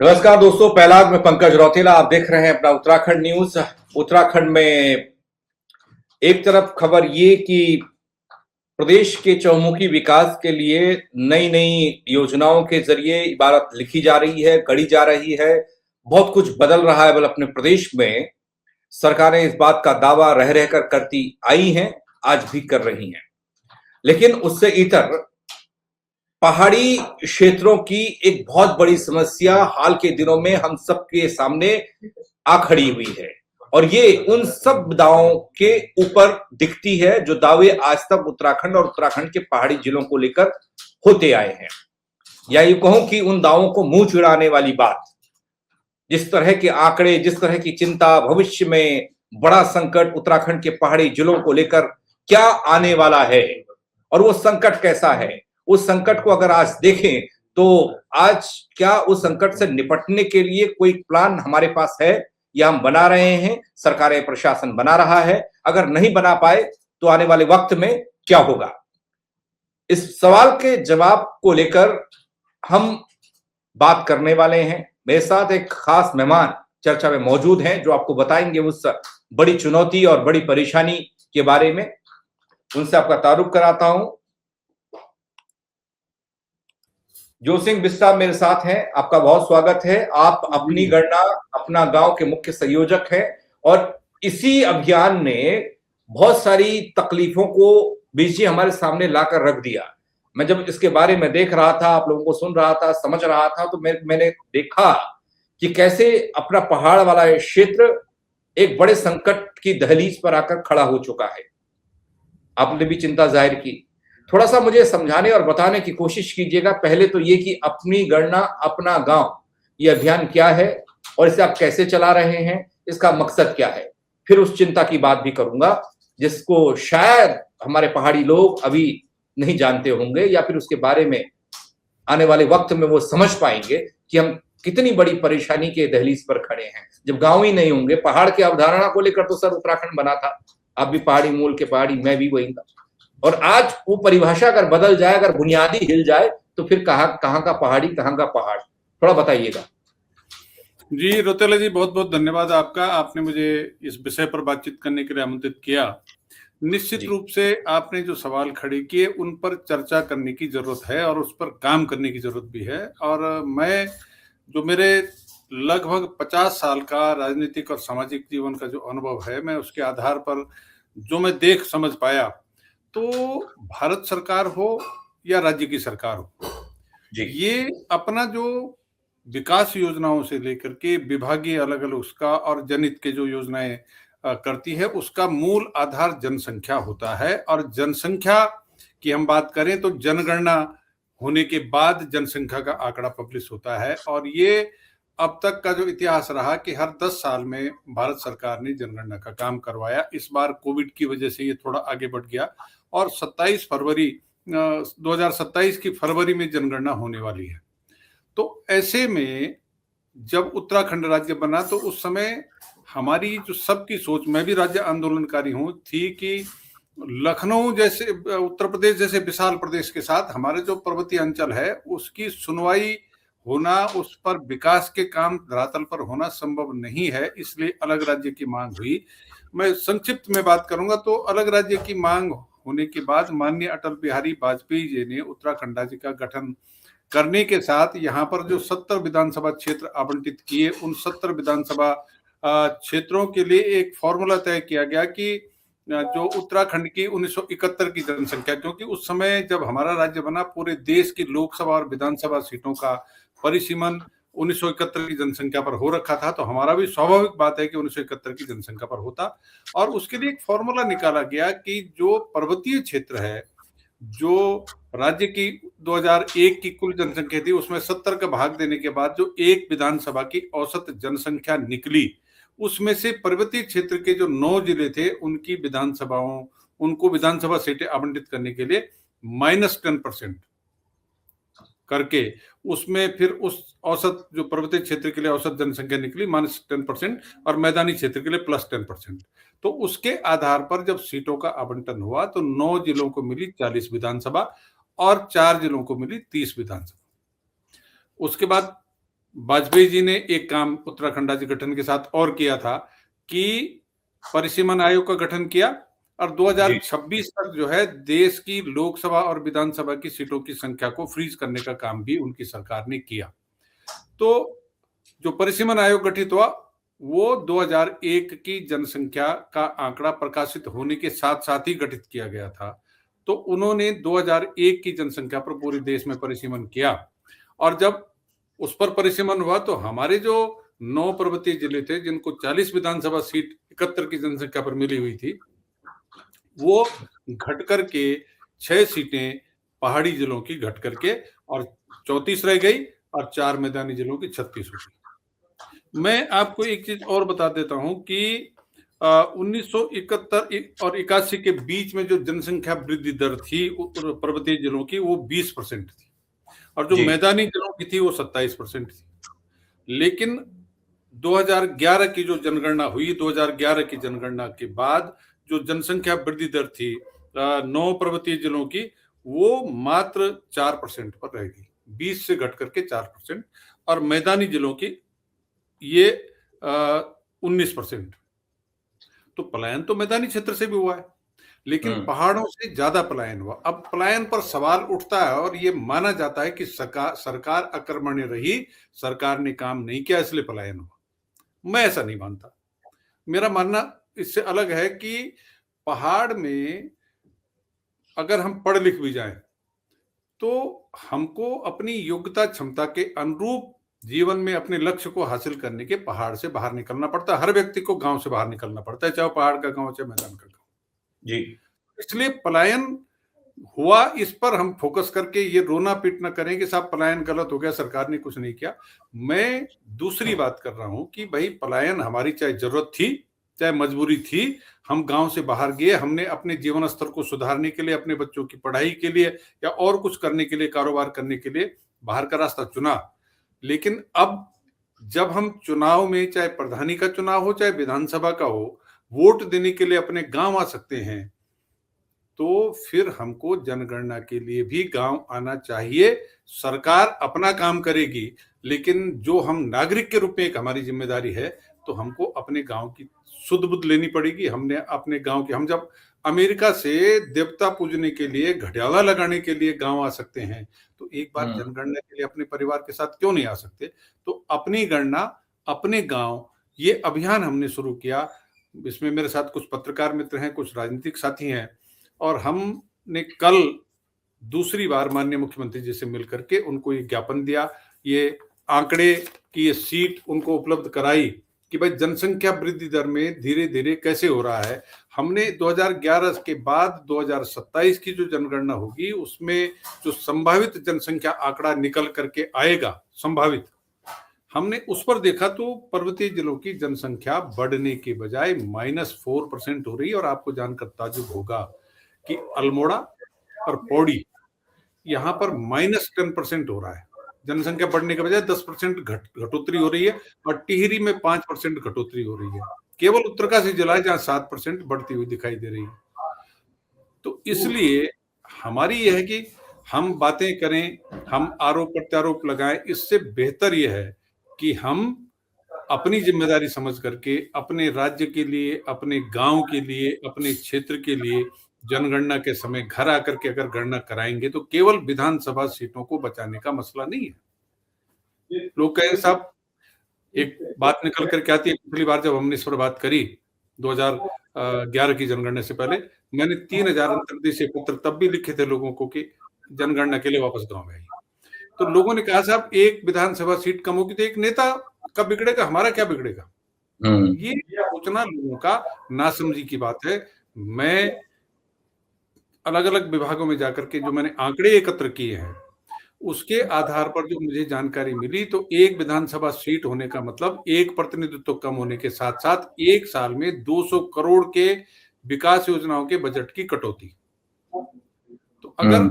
नमस्कार दोस्तों, पहलाग में पंकज रौतेला। आप देख रहे हैं अपना उत्तराखंड न्यूज। उत्तराखंड में एक तरफ खबर ये कि प्रदेश के चहुमुखी विकास के लिए नई नई योजनाओं के जरिए इबारत लिखी जा रही है, गढ़ी जा रही है। बहुत कुछ बदल रहा है। बल अपने प्रदेश में सरकारें इस बात का दावा रह रहकर करती आई हैं, आज भी कर रही हैं। लेकिन उससे इतर पहाड़ी क्षेत्रों की एक बहुत बड़ी समस्या हाल के दिनों में हम सबके सामने आ खड़ी हुई है, और ये उन सब दावों के ऊपर दिखती है जो दावे आज तक उत्तराखंड और उत्तराखंड के पहाड़ी जिलों को लेकर होते आए हैं। या ये कहूं कि उन दावों को मुंह चिढ़ाने वाली बात, जिस तरह के आंकड़े, जिस तरह की चिंता, भविष्य में बड़ा संकट उत्तराखंड के पहाड़ी जिलों को लेकर क्या आने वाला है और वो संकट कैसा है, उस संकट को अगर आज देखें तो आज क्या उस संकट से निपटने के लिए कोई प्लान हमारे पास है या हम बना रहे हैं, सरकारें, प्रशासन बना रहा है? अगर नहीं बना पाए तो आने वाले वक्त में क्या होगा? इस सवाल के जवाब को लेकर हम बात करने वाले हैं। मेरे साथ एक खास मेहमान चर्चा में मौजूद हैं जो आपको बताएंगे उस बड़ी चुनौती और बड़ी परेशानी के बारे में। उनसे आपका तारुफ कराता हूं। जो सिंह बिस्सा मेरे साथ हैं, आपका बहुत स्वागत है। आप अपनी गणना अपना गांव के मुख्य संयोजक हैं और इसी अभियान ने बहुत सारी तकलीफों को बीच हमारे सामने लाकर रख दिया। मैं जब इसके बारे में देख रहा था, आप लोगों को सुन रहा था, समझ रहा था, तो मैंने देखा कि कैसे अपना पहाड़ वाला क्षेत्र एक बड़े संकट की दहलीज पर आकर खड़ा हो चुका है। आपने भी चिंता जाहिर की। थोड़ा सा मुझे समझाने और बताने की कोशिश कीजिएगा। पहले तो ये कि अपनी गणना अपना गांव, ये अभियान क्या है और इसे आप कैसे चला रहे हैं, इसका मकसद क्या है। फिर उस चिंता की बात भी करूंगा जिसको शायद हमारे पहाड़ी लोग अभी नहीं जानते होंगे, या फिर उसके बारे में आने वाले वक्त में वो समझ पाएंगे कि हम कितनी बड़ी परेशानी के दहलीज पर खड़े हैं। जब गांव ही नहीं होंगे, पहाड़ की अवधारणा को लेकर तो सर उत्तराखंड बना था। आप भी पहाड़ी मूल के पहाड़ी, मैं भी वही था। और आज वो परिभाषा अगर बदल जाए, अगर बुनियादी हिल जाए, तो फिर कहां का पहाड़ी, कहां का पहाड़, थोड़ा बताइएगा। जी रौतेला जी, बहुत बहुत धन्यवाद आपका। आपने मुझे इस विषय पर बातचीत करने के लिए आमंत्रित किया। निश्चित रूप से आपने जो सवाल खड़े किए उन पर चर्चा करने की जरूरत है और उस पर काम करने की जरूरत भी है। और मैं जो मेरे लगभग 50 साल का राजनीतिक और सामाजिक जीवन का जो अनुभव है, मैं उसके आधार पर जो मैं देख समझ पाया, तो भारत सरकार हो या राज्य की सरकार हो, ये अपना जो विकास योजनाओं से लेकर के विभागीय अलग अलग उसका और जनहित के जो योजनाएं करती है, उसका मूल आधार जनसंख्या होता है। और जनसंख्या की हम बात करें तो जनगणना होने के बाद जनसंख्या का आंकड़ा पब्लिश होता है। और ये अब तक का जो इतिहास रहा कि हर 10 साल में भारत सरकार ने जनगणना का काम करवाया। इस बार कोविड की वजह से ये थोड़ा आगे बढ़ गया और 27 फरवरी 2027 की फरवरी में जनगणना होने वाली है। तो ऐसे में जब उत्तराखंड राज्य बना तो उस समय हमारी जो सबकी सोच, मैं भी राज्य आंदोलनकारी हूँ, थी कि लखनऊ जैसे उत्तर प्रदेश जैसे विशाल प्रदेश के साथ हमारे जो पर्वतीय अंचल है उसकी सुनवाई होना, उस पर विकास के काम धरातल पर होना संभव नहीं है, इसलिए अलग राज्य की मांग हुई। मैं संक्षिप्त में बात करूंगा तो अलग राज्य की मांग होने के बाद माननीय अटल बिहारी वाजपेयी जी ने उत्तराखंड राज्य का गठन करने के साथ यहाँ पर जो 70 विधानसभा क्षेत्र आवंटित किए, उन 70 विधानसभा क्षेत्रों के लिए एक फॉर्मूला तय किया गया कि जो उत्तराखंड की 1971 की जनसंख्या, क्योंकि उस समय जब हमारा राज्य बना पूरे देश की लोकसभा और विधानसभा सीटों का परिसीमन 1971 की जनसंख्या पर हो रखा था, तो हमारा भी स्वाभाविक बात है कि 1971 की जनसंख्या पर होता। और उसके लिए एक फॉर्मूला निकाला गया कि जो पर्वतीय क्षेत्र है, जो राज्य की 2001 की कुल जनसंख्या थी उसमें 70 का भाग देने के बाद जो एक विधानसभा की औसत जनसंख्या निकली, उसमें से पर्वतीय क्षेत्र के जो 9 जिले थे उनकी विधानसभाओं, उनको विधानसभा सीटें आवंटित करने के लिए -10% करके उसमें फिर उस औसत जो पर्वतीय क्षेत्र के लिए औसत जनसंख्या निकली -10% और मैदानी क्षेत्र के लिए +10%। तो उसके आधार पर जब सीटों का आवंटन हुआ तो 9 जिलों को मिली 40 विधानसभा और 4 जिलों को मिली 30 विधानसभा। उसके बाद वाजपेयी जी ने एक काम उत्तराखंड राज्य गठन के साथ और किया था कि परिसीमन आयोग का गठन किया और 2026 तक जो है देश की लोकसभा और विधानसभा की सीटों की संख्या को फ्रीज करने का काम भी उनकी सरकार ने किया। तो जो परिसीमन आयोग गठित हुआ वो 2001 की जनसंख्या का आंकड़ा प्रकाशित होने के साथ साथ ही गठित किया गया था। तो उन्होंने 2001 की जनसंख्या पर पूरे देश में परिसीमन किया और जब उस पर परिसीमन हुआ तो हमारे जो 9 पर्वतीय जिले थे जिनको 40 विधानसभा सीट 71 की जनसंख्या पर मिली हुई थी, वो घट करके 6 सीटें पहाड़ी जिलों की घट करके और 34 रह गई और 4 मैदानी जिलों की 36 हो गई। मैं आपको एक चीज और बता देता हूं कि 1971 और 81 के बीच में जो जनसंख्या वृद्धि दर थी पर्वतीय जिलों की वो 20% थी और जो मैदानी जिलों की थी वो 27% थी। लेकिन 2011 की जो जनगणना हुई, 2011 की जनगणना के बाद जो जनसंख्या वृद्धि दर थी 9 पर्वतीय जिलों की वो मात्र 4% पर रह गई, 20 से घट करके 4%, और मैदानी जिलों की ये 19%। तो पलायन तो मैदानी क्षेत्र से भी हुआ है लेकिन पहाड़ों से ज्यादा पलायन हुआ। अब पलायन पर सवाल उठता है और ये माना जाता है कि सरकार अकर्मण्य रही, सरकार ने काम नहीं किया इसलिए पलायन हुआ। मैं ऐसा नहीं मानता। मेरा मानना इससे अलग है कि पहाड़ में अगर हम पढ़ लिख भी जाएं तो हमको अपनी योग्यता क्षमता के अनुरूप जीवन में अपने लक्ष्य को हासिल करने के पहाड़ से बाहर निकलना पड़ता है। हर व्यक्ति को गांव से बाहर निकलना पड़ता है, चाहे पहाड़ का गांव चाहे मैदान का गांव। जी, इसलिए पलायन हुआ, इस पर हम फोकस करके ये रोना पीटना करें कि साहब पलायन गलत हो गया, सरकार ने कुछ नहीं किया। मैं दूसरी बात कर रहा हूं कि भाई पलायन हमारी चाहे जरूरत थी चाहे मजबूरी थी, हम गांव से बाहर गए, हमने अपने जीवन स्तर को सुधारने के लिए, अपने बच्चों की पढ़ाई के लिए या और कुछ करने के लिए, कारोबार करने के लिए बाहर का रास्ता चुना। लेकिन अब जब हम चुनाव में, चाहे प्रधानी का चुनाव हो चाहे विधानसभा का हो, वोट देने के लिए अपने गांव आ सकते हैं तो फिर हमको जनगणना के लिए भी गांव आना चाहिए। सरकार अपना काम करेगी लेकिन जो हम नागरिक के रूप में एक हमारी जिम्मेदारी है तो हमको अपने गांव की सुध बुध लेनी पड़ेगी। हमने अपने गांव की, हम जब अमेरिका से देवता पूजने के लिए, घड़ियाला लगाने के लिए गांव आ सकते हैं तो एक बार जनगणना के लिए अपने परिवार के साथ क्यों नहीं आ सकते। तो अपनी गणना अपने गांव, ये अभियान हमने शुरू किया। इसमें मेरे साथ कुछ पत्रकार मित्र हैं, कुछ राजनीतिक साथी हैं और हमने कल दूसरी बार माननीय मुख्यमंत्री जी से मिलकर के उनको ये ज्ञापन दिया, ये आंकड़े की ये सीट उनको उपलब्ध कराई कि भाई जनसंख्या वृद्धि दर में धीरे धीरे कैसे हो रहा है। हमने 2011 के बाद 2027 की जो जनगणना होगी उसमें जो संभावित जनसंख्या आंकड़ा निकल करके आएगा, संभावित, हमने उस पर देखा तो पर्वतीय जिलों की जनसंख्या बढ़ने के बजाय -4% हो रही है। और आपको जानकर ताज्जुब होगा कि अल्मोड़ा और पौड़ी यहाँ पर -10% हो रहा है, जनसंख्या बढ़ने के बजाय 10% घटोतरी हो रही है और टिहरी में 5% घटोतरी हो रही है। केवल उत्तरकाशी जिला है जहाँ 7% बढ़ती हुई दिखाई दे रही है। तो इसलिए हमारी यह है कि हम बातें करें, हम आरोप प्रत्यारोप लगाएं, इससे बेहतर यह है कि हम अपनी जिम्मेदारी समझ करके अपने राज्य के लिए, अपने गांव के लिए, अपने क्षेत्र के लिए जनगणना के समय घर आकर के अगर गणना कराएंगे तो केवल विधानसभा सीटों को बचाने का मसला नहीं है। लोग कहें साहब, एक बात निकल कर क्या आती है, पिछली बार जब हमने इस पर बात करी 2011 की जनगणना से पहले, मैंने 3000 अंतर्देशीय पत्र तब भी लिखे थे लोगों को कि जनगणना के लिए वापस गांव में आइए। तो लोगों ने कहा साहब एक विधानसभा सीट कम होगी तो एक नेता का बिगड़ेगा, हमारा क्या बिगड़ेगा। ये सोचना लोगों का नासमझी की बात है। मैं अलग अलग विभागों में जाकर के जो मैंने आंकड़े एकत्र किए हैं उसके आधार पर जो मुझे जानकारी मिली तो एक विधानसभा सीट होने का मतलब एक प्रतिनिधित्व कम होने के साथ साथ एक साल में 200 करोड़ के विकास योजनाओं के बजट की कटौती। तो अगर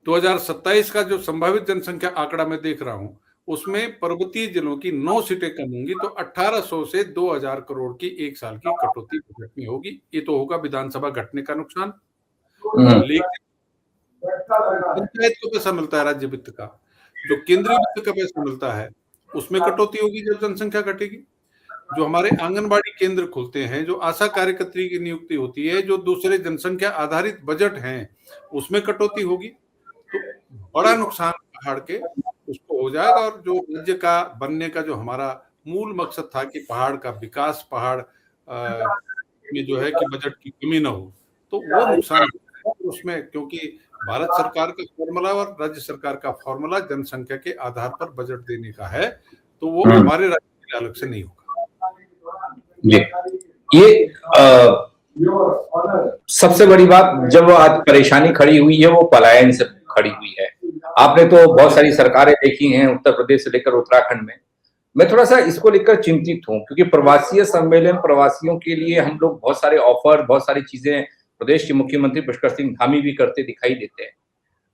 2027 का जो संभावित जनसंख्या आंकड़ा मैं देख रहा हूं उसमें पर्वतीय जिलों की 9 सीटें कम होंगी तो 1800 से 2000 करोड़ की एक साल की कटौती बजट में होगी। ये तो होगा विधानसभा घटने का नुकसान। लेकिन पंचायत को पैसा मिलता है राज्य वित्त का, जो केंद्रीय वित्त का पैसा मिलता है उसमें कटौती होगी जब जनसंख्या घटेगी। जो हमारे आंगनबाड़ी केंद्र खुलते हैं, जो आशा कार्यकर्त्री की नियुक्ति होती है, जो दूसरे जनसंख्या आधारित बजट हैं, उसमें कटौती होगी, तो बड़ा नुकसान पहाड़ के उसको हो जाएगा। और जो राज्य का बनने का जो हमारा मूल मकसद था कि पहाड़ का विकास, पहाड़ में जो है कि बजट की कमी ना हो, तो वो नुकसान उसमें, क्योंकि भारत सरकार का फॉर्मूला और राज्य सरकार का फॉर्मूला जनसंख्या के आधार पर बजट देने का है, तो वो हमारे राज्य के अलग से नहीं होगा। ये सबसे बड़ी बात जब आज परेशानी खड़ी हुई है वो पलायन से खड़ी हुई है। आपने तो बहुत सारी सरकारें देखी हैं उत्तर प्रदेश से लेकर उत्तराखंड में। मैं थोड़ा सा इसको लेकर चिंतित हूं क्योंकि प्रवासीय सम्मेलन, प्रवासियों के लिए हम लोग बहुत सारे ऑफर, बहुत सारी चीजें प्रदेश के मुख्यमंत्री पुष्कर सिंह धामी भी करते दिखाई देते हैं।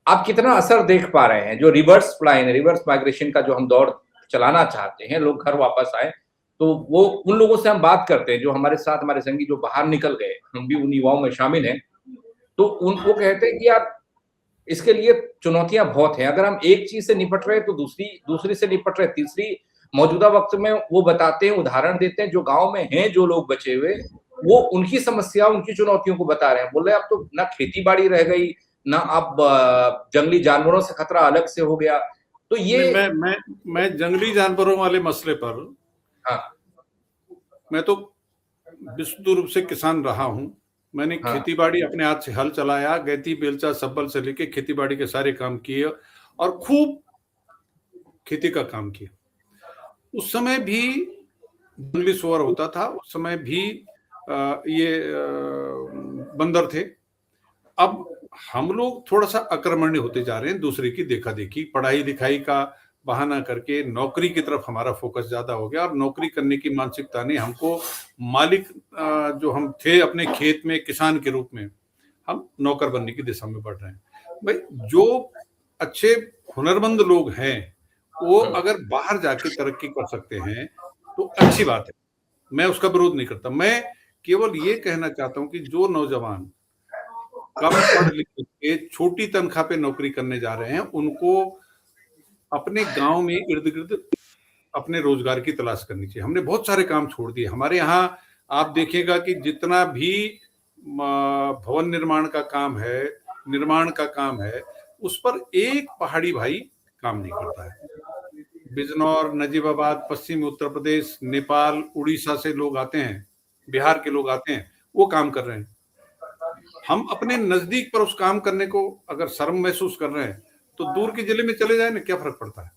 आप कितना असर देख पा रहे हैं? जो रिवर्स पलायन, रिवर्स माइग्रेशन का जो हम दौर चलाना चाहते हैं, लोग घर वापस आए, तो वो उन लोगों से हम बात करते हैं जो हमारे साथ, हमारे संगी जो बाहर निकल गए, हम भी उन युवाओं में शामिल हैं, तो उनको कहते हैं कि आप इसके लिए चुनौतियां बहुत हैं। अगर हम एक चीज से निपट रहे हैं तो दूसरी से निपट रहे, तीसरी मौजूदा वक्त में वो बताते हैं, उदाहरण देते हैं जो गांव में हैं, जो लोग बचे हुए, वो उनकी समस्या, उनकी चुनौतियों को बता रहे हैं। बोल रहे हैं अब तो ना खेती बाड़ी रह गई, ना अब जंगली जानवरों से खतरा अलग से हो गया। तो ये मैं जंगली जानवरों वाले मसले पर, हाँ, मैं तो विशुद्ध रूप से किसान रहा हूं। मैंने खेती बाड़ी अपने हाथ से हल चलाया, गैती बेलचा सब्बल से लेके खेती बाड़ी के सारे काम किए और खूब खेती का काम किया। उस समय भी जंगली सुअर होता था, उस समय भी ये बंदर थे। अब हम लोग थोड़ा सा आक्रमण्य होते जा रहे हैं, दूसरे की देखा देखी, पढ़ाई लिखाई का बहाना करके नौकरी की तरफ हमारा फोकस ज्यादा हो गया और नौकरी करने की मानसिकता ने हमको मालिक जो हम थे अपने खेत में किसान के रूप में, हम नौकर बनने की दिशा में बढ़ रहे हैं। भाई जो अच्छे हुनरमंद लोग हैं वो अगर बाहर जाके तरक्की कर सकते हैं तो अच्छी बात है, मैं उसका विरोध नहीं करता। मैं केवल ये कहना चाहता हूं कि जो नौजवान कम पढ़ लिख के छोटी तनख्वाह पे नौकरी करने जा रहे हैं, उनको अपने गांव में इर्द गिर्द अपने रोजगार की तलाश करनी चाहिए। हमने बहुत सारे काम छोड़ दिए। हमारे यहाँ आप देखिएगा कि जितना भी भवन निर्माण का काम है, निर्माण का काम है, उस पर एक पहाड़ी भाई काम नहीं करता है। बिजनौर, नजीबाबाद, पश्चिमी उत्तर प्रदेश, नेपाल, उड़ीसा से लोग आते हैं, बिहार के लोग आते हैं, वो काम कर रहे हैं। हम अपने नजदीक पर उस काम करने को अगर शर्म महसूस कर रहे हैं तो दूर के जिले में चले जाए ना, क्या फर्क पड़ता है।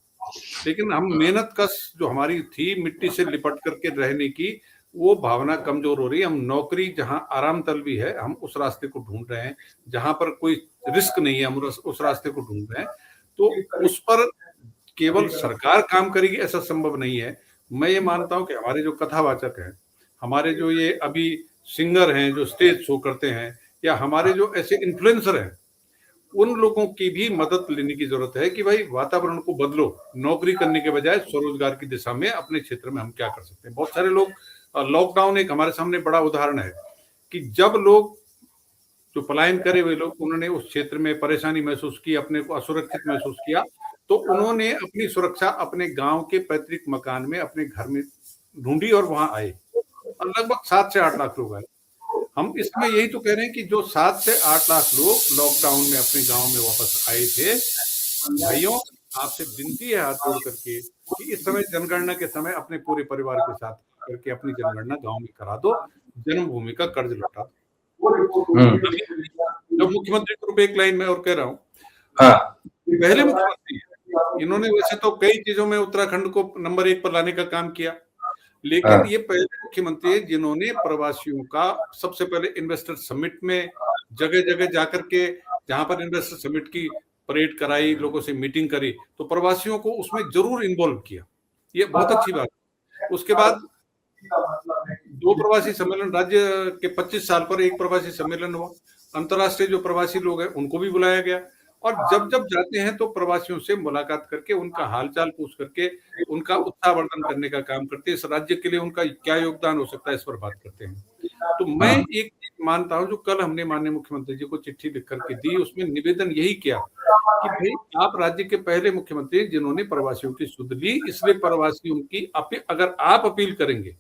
लेकिन हम मेहनत कश जो हमारी थी मिट्टी से लिपट करके रहने की, वो भावना कमजोर हो रही है। हम नौकरी जहां आराम तलबी है, हम उस रास्ते को ढूंढ रहे हैं, जहां पर कोई रिस्क नहीं है, हम उस रास्ते को ढूंढ रहे हैं। तो उस पर केवल सरकार काम करेगी ऐसा संभव नहीं है। मैं ये मानता हूं कि हमारे जो कथावाचक हैं, हमारे जो ये अभी सिंगर हैं जो स्टेज शो करते हैं, या हमारे जो ऐसे इन्फ्लुएंसर हैं, उन लोगों की भी मदद लेने की जरूरत है कि भाई वातावरण को बदलो, नौकरी करने के बजाय स्वरोजगार की दिशा में अपने क्षेत्र में हम क्या कर सकते हैं। बहुत सारे लोग, लॉकडाउन एक हमारे सामने बड़ा उदाहरण है कि जब लोग जो पलायन करे हुए लोग, उन्होंने उस क्षेत्र में परेशानी महसूस की, अपने को असुरक्षित महसूस किया, तो उन्होंने अपनी सुरक्षा अपने गांव के पैतृक मकान में, अपने घर में ढूंढी और वहां आए, और लगभग 7 से 8 लाख लोग आए। हम इसमें यही तो कह रहे हैं कि जो 7 से 8 लाख लोग लॉकडाउन में अपने गांव में वापस आए थे, भाइयों आपसे विनती है हाथ जोड़ करके कि इस समय जनगणना के समय अपने पूरे परिवार के साथ करके अपनी जनगणना गांव में करा दो, जन्मभूमि का कर्ज लौटा दो। जो मुख्यमंत्री के रूप एक लाइन में और कह रहा हूँ, पहले मुख्यमंत्री, इन्होंने वैसे तो कई चीजों में उत्तराखंड को नंबर 1 पर लाने का काम किया, लेकिन ये पहले मुख्यमंत्री है जिन्होंने प्रवासियों का सबसे पहले इन्वेस्टर समिट में जगह जगह जाकर के, जहां पर इन्वेस्टर समिट की परेड कराई, लोगों से मीटिंग करी, तो प्रवासियों को उसमें जरूर इन्वॉल्व किया। ये बहुत अच्छी बात है। उसके बाद 2 प्रवासी सम्मेलन, राज्य के 25 साल पर 1 प्रवासी सम्मेलन हुआ, अंतर्राष्ट्रीय जो प्रवासी लोग हैं उनको भी बुलाया गया, और जब जब जाते हैं तो प्रवासियों से मुलाकात करके उनका हालचाल पूछ करके उनका उत्साहवर्धन करने का काम करते हैं। इस राज्य के लिए उनका क्या योगदान हो सकता है, इस पर बात करते हैं। तो मैं एक मानता हूं जो कल हमने माननीय मुख्यमंत्री जी को चिट्ठी लिख करके दी, उसमें निवेदन यही किया कि भाई आप राज्य के पहले मुख्यमंत्री हैं जिन्होंने प्रवासियों की सुध ली, इसलिए प्रवासी उनकी अगर आप अपील करेंगे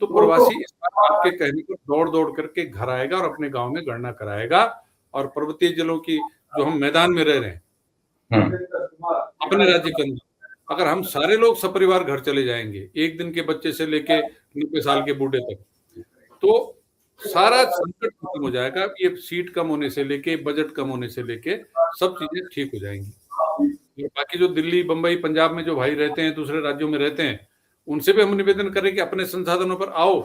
तो प्रवासी इस बार आपके कहने पर दौड़ दौड़ करके घर आएगा और अपने गांव में गणना कराएगा। और पर्वतीय जिलों की जो हम मैदान में रह रहे हैं अपने राज्य के अंदर, अगर हम सारे लोग सपरिवार घर चले जाएंगे, एक दिन के बच्चे से लेके 90 साल के बूढ़े तक, तो सारा संकट खत्म हो जाएगा। ये सीट कम होने से लेके, बजट कम होने से लेके सब चीजें ठीक हो जाएंगी। और बाकी जो दिल्ली, बंबई, पंजाब में जो भाई रहते हैं, दूसरे राज्यों में रहते हैं, उनसे भी हम निवेदन करें कि अपने संसाधनों पर आओ।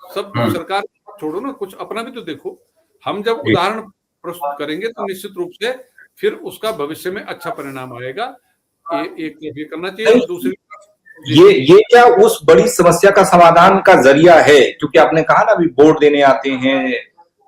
सब सरकार छोड़ो ना, कुछ अपना भी तो देखो। हम जब उदाहरण प्रस्तुत करेंगे तो निश्चित रूप से फिर उसका भविष्य में अच्छा परिणाम आएगा। एक ये करना चाहिए। और दूसरी ये क्या उस बड़ी समस्या का समाधान का जरिया है? क्योंकि आपने कहा ना, अभी वोट देने आते हैं,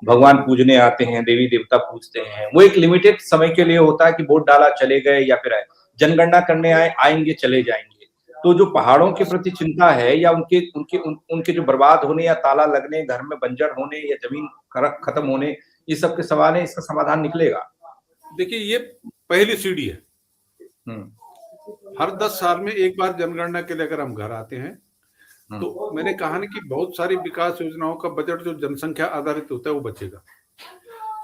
भगवान पूजने आते हैं, देवी देवता पूजते हैं, वो एक लिमिटेड समय के लिए होता है कि वोट डाला चले गए, या फिर जनगणना करने आएंगे चले जाएंगे। तो जो पहाड़ों के प्रति चिंता है, या उनके जो बर्बाद होने या ताला लगने, घर में बंजर होने या जमीन खत्म होने, ये सब के सवाल है, इसका समाधान निकलेगा? देखिए, ये पहली सीढ़ी है। हर 10 साल में एक बार जनगणना के लिए अगर हम घर आते हैं तो मैंने कहा ना कि बहुत सारी विकास योजनाओं का बजट जो जनसंख्या आधारित होता है वो बचेगा।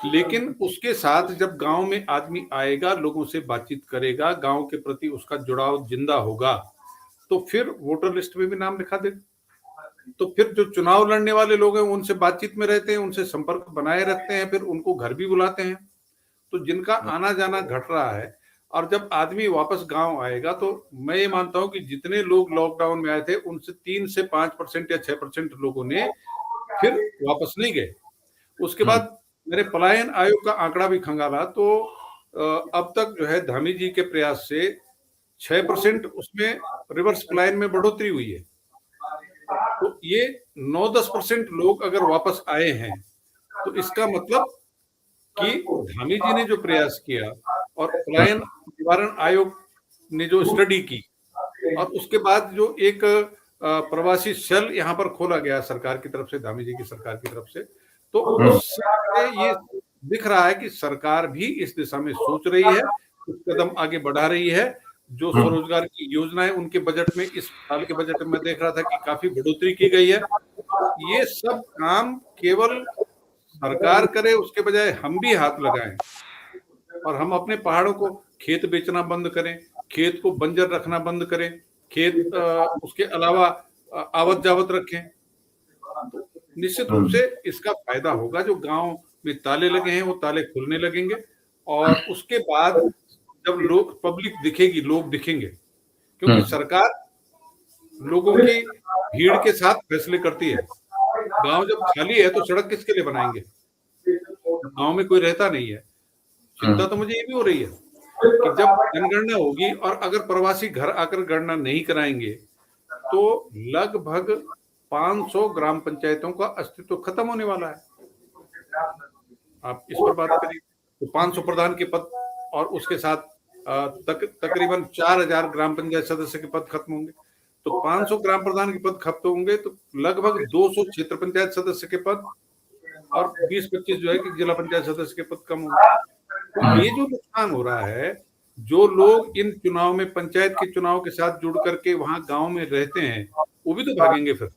लेकिन उसके साथ जब गांव में आदमी आएगा, लोगों से बातचीत करेगा, गांव के प्रति उसका जुड़ाव जिंदा होगा, तो फिर वोटर लिस्ट में भी नाम लिखा देगा। तो फिर जो चुनाव लड़ने वाले लोग हैं उनसे बातचीत में रहते हैं, उनसे संपर्क बनाए रखते हैं, फिर उनको घर भी बुलाते हैं। तो जिनका आना जाना घट रहा है, और जब आदमी वापस गांव आएगा, तो मैं ये मानता हूं कि जितने लोग लॉकडाउन में आए थे उनसे 3 से 5% या 6% लोगों ने फिर वापस नहीं गए। उसके बाद मेरे पलायन आयोग का आंकड़ा भी खंगाला, तो अब तक जो है धामी जी के प्रयास से 6% उसमें रिवर्स पलायन में बढ़ोतरी हुई है। तो ये 9-10% लोग अगर वापस आए हैं, तो इसका मतलब कि धामी जी ने जो प्रयास किया और पलायन निवारण आयोग ने जो स्टडी की, और उसके बाद जो एक प्रवासी सेल यहाँ पर खोला गया सरकार की तरफ से, धामी जी की सरकार की तरफ से, तो उससे ये दिख रहा है कि सरकार भी इस दिशा में सोच रही है, कुछ कदम आगे बढ़ा रही है। जो स्वरोजगार की योजना है उनके बजट में, इस साल के बजट में देखा रहा था कि काफी बढ़ोतरी की गई है। ये सब काम केवल सरकार करे उसके बजाय हम भी हाथ लगाएं, और हम अपने पहाड़ों को खेत बेचना बंद करें, खेत को बंजर रखना बंद करें, खेत उसके अलावा आवत जावत रखें। तो निश्चित रूप से इसका फायदा होगा। जो गांव में ताले लगे हैं वो ताले खुलने लगेंगे, और उसके बाद जब लोग, पब्लिक दिखेगी, लोग दिखेंगे, क्योंकि सरकार लोगों की भीड़ के साथ फैसले करती है। गांव जब खाली है तो सड़क किसके लिए बनाएंगे? गांव में कोई रहता नहीं है। चिंता तो मुझे ये भी हो रही है कि जब जनगणना होगी और अगर प्रवासी घर आकर गणना नहीं कराएंगे, तो लगभग 500 ग्राम पंचायतों का अस्तित्व खत्म होने वाला है। आप इस पर बात करिए तो 500 प्रधान के पद, और उसके साथ तकरीबन 4000 ग्राम पंचायत सदस्य के पद खत्म होंगे। तो 500 ग्राम प्रधान के पद खत्म होंगे, तो लगभग 200 क्षेत्र पंचायत सदस्य के पद और 20-25 जो है कि जिला पंचायत सदस्य के पद कम होंगे। तो ये जो नुकसान हो रहा है, जो लोग इन चुनाव में, पंचायत के चुनाव के साथ जुड़ करके वहां गांव में रहते हैं, वो भी तो भागेंगे फिर।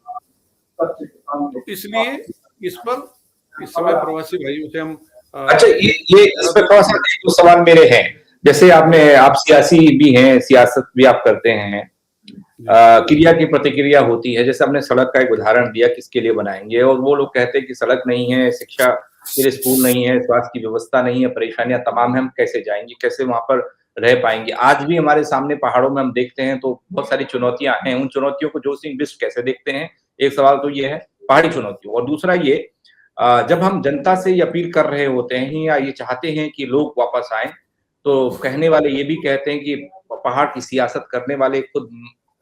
तो इसलिए इस पर इस समय प्रवासी भाइयों से हम अच्छा, ये इस पर थोड़ा सा एक दो सवाल मेरे हैं। जैसे आप सियासी भी हैं, सियासत भी आप करते हैं, क्रिया की प्रतिक्रिया होती है। जैसे आपने सड़क का एक उदाहरण दिया, किसके लिए बनाएंगे, और वो लोग कहते हैं कि सड़क नहीं है, शिक्षा के लिए स्कूल नहीं है, स्वास्थ्य की व्यवस्था नहीं है, परेशानियां तमाम है, हम कैसे जाएंगे, कैसे वहां पर रह पाएंगे। आज भी हमारे सामने पहाड़ों में हम देखते हैं तो बहुत सारी चुनौतियां हैं। उन चुनौतियों को जोशी बिष्ट कैसे देखते हैं? एक सवाल तो ये है पहाड़ी चुनौतियों, और दूसरा ये, जब हम जनता से ये अपील कर रहे होते हैं या ये चाहते हैं कि लोग वापस आए, तो कहने वाले ये भी कहते हैं कि पहाड़ की सियासत करने वाले खुद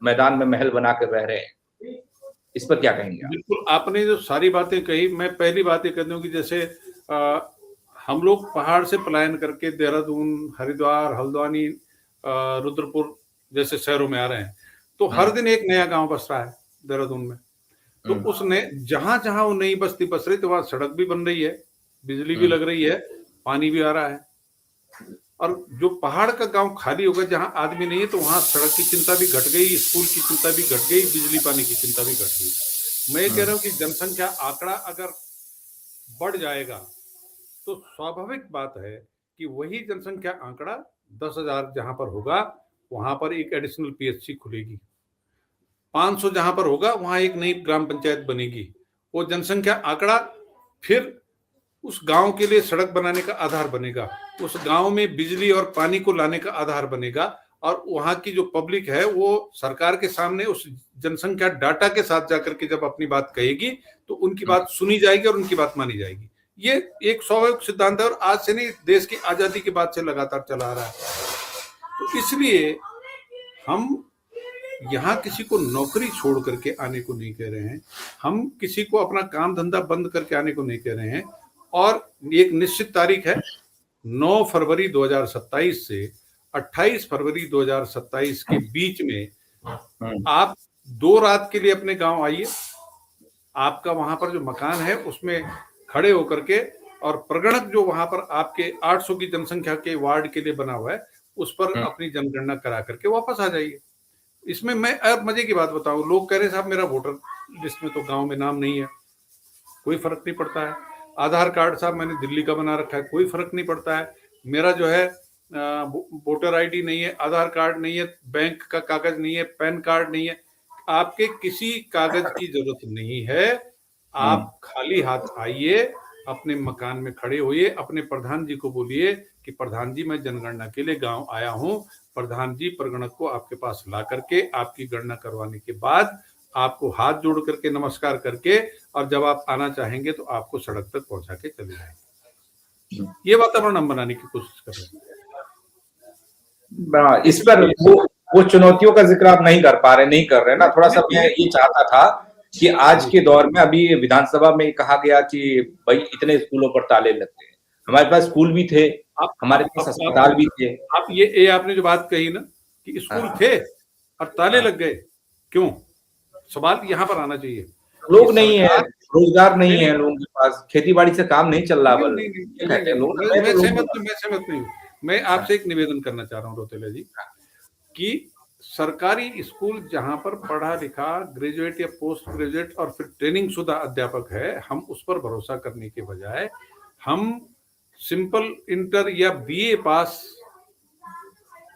मैदान में महल बनाकर रह रहे हैं। इस पर क्या कहेंगे आप? बिल्कुल, आपने जो सारी बातें कही, मैं पहली बात ये कहता हूँ कि जैसे हम लोग पहाड़ से पलायन करके देहरादून, हरिद्वार, हल्द्वानी, रुद्रपुर जैसे शहरों में आ रहे हैं, तो हर दिन एक नया गांव बस रहा है देहरादून में। तो उसने जहां जहां वो नई बस्ती बस रही तो वहां सड़क भी बन रही है, बिजली भी लग रही है, पानी भी आ रहा है। और जो पहाड़ का गांव खाली होगा जहां आदमी नहीं है तो वहां सड़क की चिंता भी घट गई, स्कूल की चिंता भी घट गई, बिजली पानी की चिंता भी घट गई। मैं ये कह रहा हूं कि जनसंख्या आंकड़ा अगर बढ़ जाएगा तो स्वाभाविक बात है कि वही जनसंख्या आंकड़ा 10,000 जहां पर होगा वहां पर एक एडिशनल पीएचसी खुलेगी, 500 जहां पर होगा वहां एक नई ग्राम पंचायत बनेगी। वो जनसंख्या आंकड़ा फिर उस गांव के लिए सड़क बनाने का आधार बनेगा, उस गांव में बिजली और पानी को लाने का आधार बनेगा। और वहां की जो पब्लिक है वो सरकार के सामने उस जनसंख्या डाटा के साथ जाकर के जब अपनी बात कहेगी तो उनकी बात सुनी जाएगी और उनकी बात मानी जाएगी। ये एक स्वाभाविक सिद्धांत है और आज से नहीं, देश की आजादी के बाद से लगातार चला आ रहा है। तो इसलिए हम यहाँ किसी को नौकरी छोड़ करके आने को नहीं कह रहे हैं, हम किसी को अपना काम धंधा बंद करके आने को नहीं कह रहे हैं। और एक निश्चित तारीख है 9 फरवरी 2027 से 28 फरवरी 2027 के बीच में आप 2 रात के लिए अपने गांव आइए, आपका वहां पर जो मकान है उसमें खड़े होकर के और प्रगणक जो वहां पर आपके 800 की जनसंख्या के वार्ड के लिए बना हुआ है उस पर अपनी जनगणना करा करके वापस आ जाइए। इसमें मैं अब मजे की बात बताऊं, लोग कह रहे साहब मेरा वोटर लिस्ट में तो गांव में नाम नहीं है, कोई फर्क नहीं पड़ता है। आधार कार्ड साहब मैंने दिल्ली का बना रखा है, कोई फर्क नहीं पड़ता है। मेरा जो है वोटर आईडी नहीं है, आधार कार्ड नहीं है, बैंक का कागज नहीं है, पैन कार्ड नहीं है। आपके किसी कागज की जरूरत नहीं है, आप खाली हाथ आइए, अपने मकान में खड़े होइए, अपने प्रधान जी को बोलिए कि प्रधान जी मैं जनगणना के लिए गांव आया हूं। प्रधान जी प्रगणक को आपके पास ला करके आपकी गणना करवाने के बाद आपको हाथ जोड़ करके नमस्कार करके और जब आप आना चाहेंगे तो आपको सड़क तक पहुंचा के चले जाएंगे। ये वातावरण हम बनाने की कोशिश कर रहे हैं। इस पर वो चुनौतियों का जिक्र आप नहीं कर पा रहे, नहीं कर रहे ना। थोड़ा सा मैं ये चाहता था कि आज के दौर में अभी विधानसभा में कहा गया कि भाई इतने स्कूलों पर ताले लगते हैं, हमारे पास स्कूल भी थे, हमारे पास अस्पताल भी थे। आप ये आपने जो बात कही ना कि स्कूल थे और ताले लग गए, क्यों? सवाल यहाँ पर आना चाहिए। लोग नहीं है, रोजगार नहीं है लोगों के पास, खेती बाड़ी से काम नहीं चल रहा। मैं सहमत नहीं हूँ। मैं आपसे एक निवेदन करना चाह रहा हूँ रोतेला जी कि सरकारी स्कूल जहां पर पढ़ा लिखा ग्रेजुएट या पोस्ट ग्रेजुएट और फिर ट्रेनिंग शुदा अध्यापक है, हम उस पर भरोसा करने के बजाय हम सिंपल इंटर या बीए पास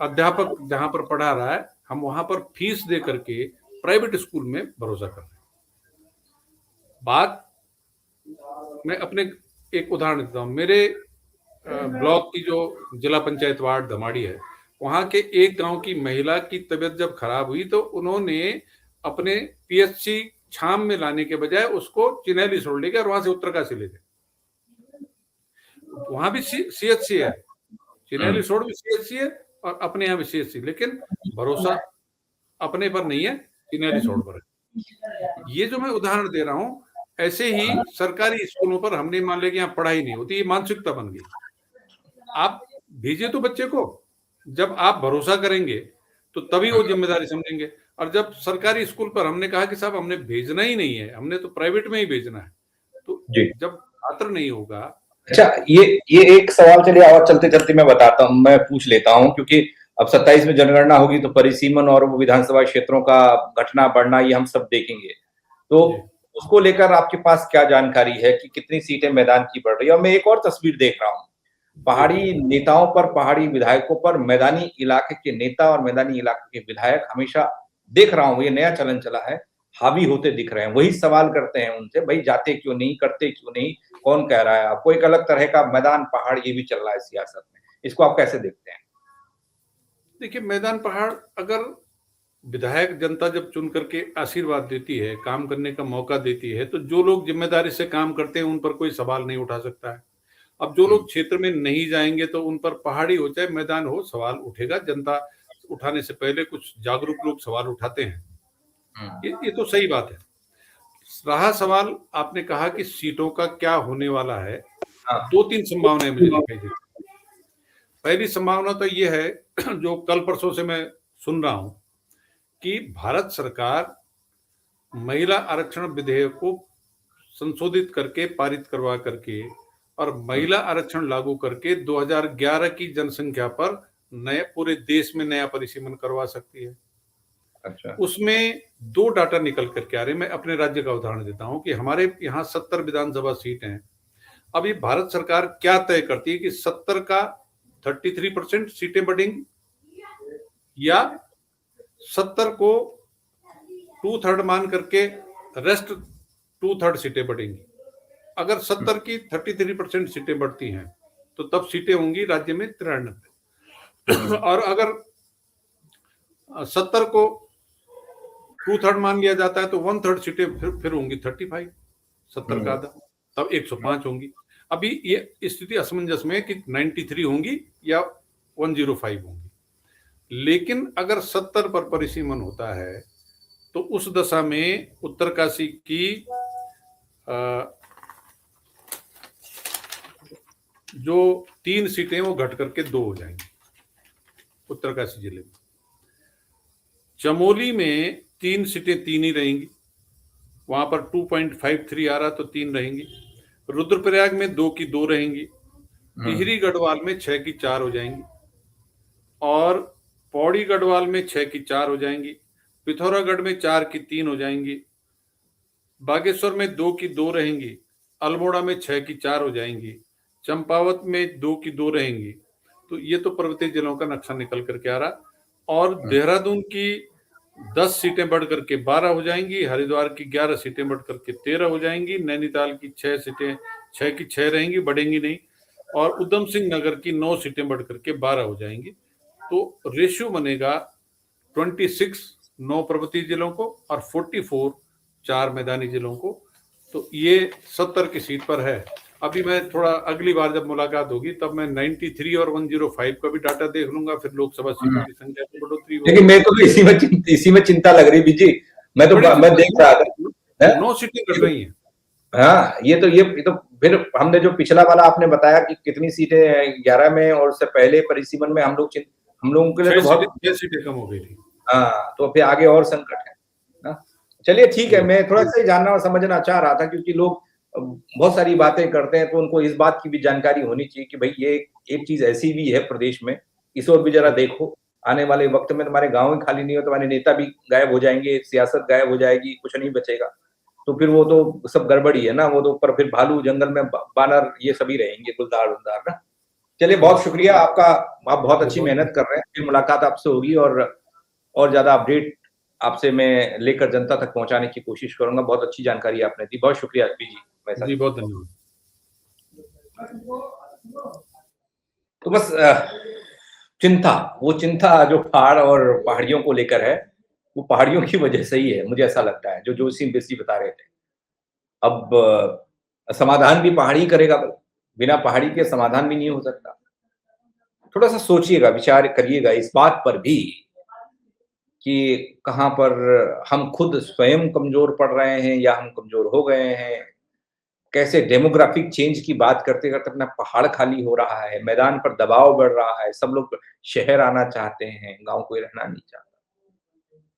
अध्यापक जहां पर पढ़ा रहा है हम वहां पर फीस दे करके प्राइवेट स्कूल में भरोसा कर रहे हैं। बात मैं अपने एक उदाहरण देता हूं। मेरे ब्लॉक की जो जिला पंचायत वार्ड धमाड़ी है, वहां के एक गांव की महिला की तबीयत जब खराब हुई तो उन्होंने अपने पीएचसी छाम में लाने के बजाय उसको चिन्हैली छोड़ ले गए और वहां से उत्तरकाशी ले गए। वहां भी सीएचसी है, चिन्हैली छोड़ भी सीएचसी है और अपने यहाँ भी सीएचसी, लेकिन भरोसा अपने पर नहीं है, चिन्हैली छोड़ पर है। ये जो मैं उदाहरण दे रहा हूं, ऐसे ही सरकारी स्कूलों पर हमने मान लिया कि यहाँ पढ़ाई नहीं होती, ये मानसिकता बन गई। आप भेजिए तो बच्चे को, जब आप भरोसा करेंगे तो तभी वो जिम्मेदारी समझेंगे। और जब सरकारी स्कूल पर हमने कहा कि साहब हमने भेजना ही नहीं है, हमने तो प्राइवेट में ही भेजना है, तो जब छात्र नहीं होगा। अच्छा, ये एक सवाल चलिए और चलते चलते मैं बताता हूँ, मैं पूछ लेता हूँ, क्योंकि अब 27 में जनगणना होगी तो परिसीमन और वो विधानसभा क्षेत्रों का घटना बढ़ना ये हम सब देखेंगे, तो उसको लेकर आपके पास क्या जानकारी है कि कितनी सीटें मैदान की बढ़ रही है? और मैं एक और तस्वीर देख रहा हूँ, पहाड़ी नेताओं पर, पहाड़ी विधायकों पर मैदानी इलाके के नेता और मैदानी इलाके के विधायक हमेशा देख रहा हूँ, ये नया चलन चला है, हावी होते दिख रहे हैं। वही सवाल करते हैं उनसे, भाई जाते क्यों नहीं, करते क्यों नहीं, कौन कह रहा है आपको? एक अलग तरह का मैदान पहाड़ ये भी चल रहा है सियासत में, इसको आप कैसे देखते हैं? देखिए, मैदान पहाड़ अगर विधायक जनता जब चुन करके आशीर्वाद देती है, काम करने का मौका देती है, तो जो लोग जिम्मेदारी से काम करते हैं उन पर कोई सवाल नहीं उठा सकता है। अब जो लोग क्षेत्र में नहीं जाएंगे तो उन पर पहाड़ी हो चाहे मैदान हो सवाल उठेगा। जनता उठाने से पहले कुछ जागरूक लोग सवाल उठाते हैं, ये तो सही बात है। रहा सवाल, आपने कहा कि सीटों का क्या होने वाला है, 2-3 संभावनाएं मुझे दिखाई देती। पहली संभावना तो ये है जो कल परसों से मैं सुन रहा हूं कि भारत सरकार महिला आरक्षण विधेयक को संशोधित करके, पारित करवा करके और महिला आरक्षण लागू करके 2011 की जनसंख्या पर नए पूरे देश में नया परिसीमन करवा सकती है। अच्छा। उसमें 2 डाटा निकल करके आ रहे हैं। मैं अपने राज्य का उदाहरण देता हूं कि हमारे यहाँ 70 विधानसभा सीट हैं। अभी भारत सरकार क्या तय करती है कि 70 का 33% सीटें बढ़ेंगी या 70 को 2/3 मान करके रेस्ट 2/3 सीटें बढ़ेंगी। अगर 70 की 33% सीटें बढ़ती हैं तो तब सीटें होंगी राज्य में 93 और अगर 70 को 2/3 मान लिया जाता है तो 1/3 सीटें फिर होंगी 35, 70 का आधा, तब 105 होंगी। अभी ये स्थिति असमंजस में है कि 93 होंगी या 105 होंगी। लेकिन अगर 70 पर परिसीमन होता है तो उस दशा में उत्तरकाशी की जो 3 सीटें वो घट करके 2 हो जाएंगी उत्तरकाशी जिले में। चमोली में 3 सीटें 3 ही रहेंगी, वहां पर 2.53 आ रहा तो 3 रहेंगी। रुद्रप्रयाग में 2 की 2 रहेंगी। टिहरी गढ़वाल में 6 की 4 हो जाएंगी और पौड़ी गढ़वाल में 6 की 4 हो जाएंगी। पिथौरागढ़ में 4 की 3 हो जाएंगी। बागेश्वर में 2 की 2 रहेंगी। अल्मोड़ा में 6 की 4 हो जाएंगी। चंपावत में 2 की 2 रहेंगी। तो ये तो पर्वतीय जिलों का नक्शा निकल करके आ रहा। और देहरादून की 10 सीटें बढ़ करके 12 हो जाएंगी। हरिद्वार की 11 सीटें बढ़ करके 13 हो जाएंगी। नैनीताल की 6 सीटें 6 की 6 रहेंगी, बढ़ेंगी नहीं। और उधम सिंह नगर की 9 सीटें बढ़ करके 12 हो जाएंगी। तो रेशियो बनेगा 26 9 पर्वतीय जिलों को और 44 4 मैदानी जिलों को। तो ये 70 की सीट पर है। अभी मैं थोड़ा अगली बार जब मुलाकात होगी तब मैं 93 और 105 का भी डाटा देख लूंगा, फिर लोकसभा सीटों की संख्या में बढ़ोतरी होगी। लेकिन मेरे को तो इसी में चिंता लग रही बीजी। मैं देख रहा था 9 सीटें घट रही हैं। हाँ, ये तो फिर हमने जो पिछला वाला आपने बताया कि कितनी सीटें 11 में और उससे पहले परिसीमन में हम लोगों के लिए तो बहुत 6 सीटें कम हो गई थी। हाँ, तो फिर आगे और संकट है ना। चलिए ठीक है, मैं थोड़ा सा जानना और समझना चाह रहा था क्योंकि लोग बहुत सारी बातें करते हैं तो उनको इस बात की भी जानकारी होनी चाहिए कि भाई ये एक चीज ऐसी भी है प्रदेश में, इस ओर भी जरा देखो। आने वाले वक्त में तुम्हारे गांव ही खाली नहीं हो, तुम्हारे नेता भी गायब हो जाएंगे, सियासत गायब हो जाएगी, कुछ नहीं बचेगा। तो फिर वो तो सब गड़बड़ी है ना, वो तो पर फिर भालू जंगल में बानर ये सभी रहेंगे, गुलदार उलदार ना। चलिए बहुत शुक्रिया आपका, आप बहुत अच्छी मेहनत कर रहे हैं। फिर मुलाकात आपसे होगी और ज्यादा अपडेट आपसे मैं लेकर जनता तक पहुंचाने की कोशिश करूंगा। बहुत अच्छी जानकारी आपने दी, बहुत शुक्रिया बीजी। जी बहुत धन्यवाद। तो बस वो चिंता जो पहाड़ और पहाड़ियों को लेकर है, वो पहाड़ियों की वजह से ही है, मुझे ऐसा लगता है, जो जोशी बेसी बता रहे थे। अब समाधान भी पहाड़ी करेगा, बिना पहाड़ी के समाधान भी नहीं हो सकता। थोड़ा सा सोचिएगा, विचार करिएगा इस बात पर भी कि कहां पर हम खुद स्वयं कमजोर पड़ रहे हैं या हम कमजोर हो गए हैं। कैसे डेमोग्राफिक चेंज की बात करते करते अपना पहाड़ खाली हो रहा है, मैदान पर दबाव बढ़ रहा है, सब लोग शहर आना चाहते हैं, गांव कोई रहना नहीं चाहता।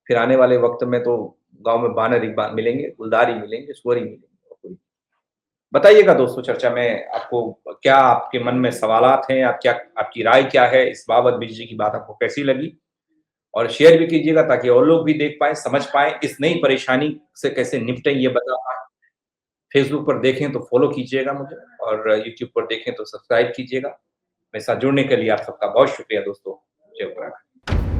फिर आने वाले वक्त में तो गांव में बानर ही मिलेंगे, गुलदार ही मिलेंगे, सुअर ही मिलेंगे। बताइएगा दोस्तों, चर्चा में आपको क्या, आपके मन में सवालात हैं, आपकी राय क्या है इस बाबत, बिजली की बात आपको कैसी लगी, और शेयर भी कीजिएगा ताकि और लोग भी देख पाए, समझ पाए, इस नई परेशानी से कैसे निपटें ये बता पाए। फेसबुक पर देखें तो फॉलो कीजिएगा मुझे, और यूट्यूब पर देखें तो सब्सक्राइब कीजिएगा। मेरे साथ जुड़ने के लिए आप सबका बहुत शुक्रिया दोस्तों। जय उत्तराखंड।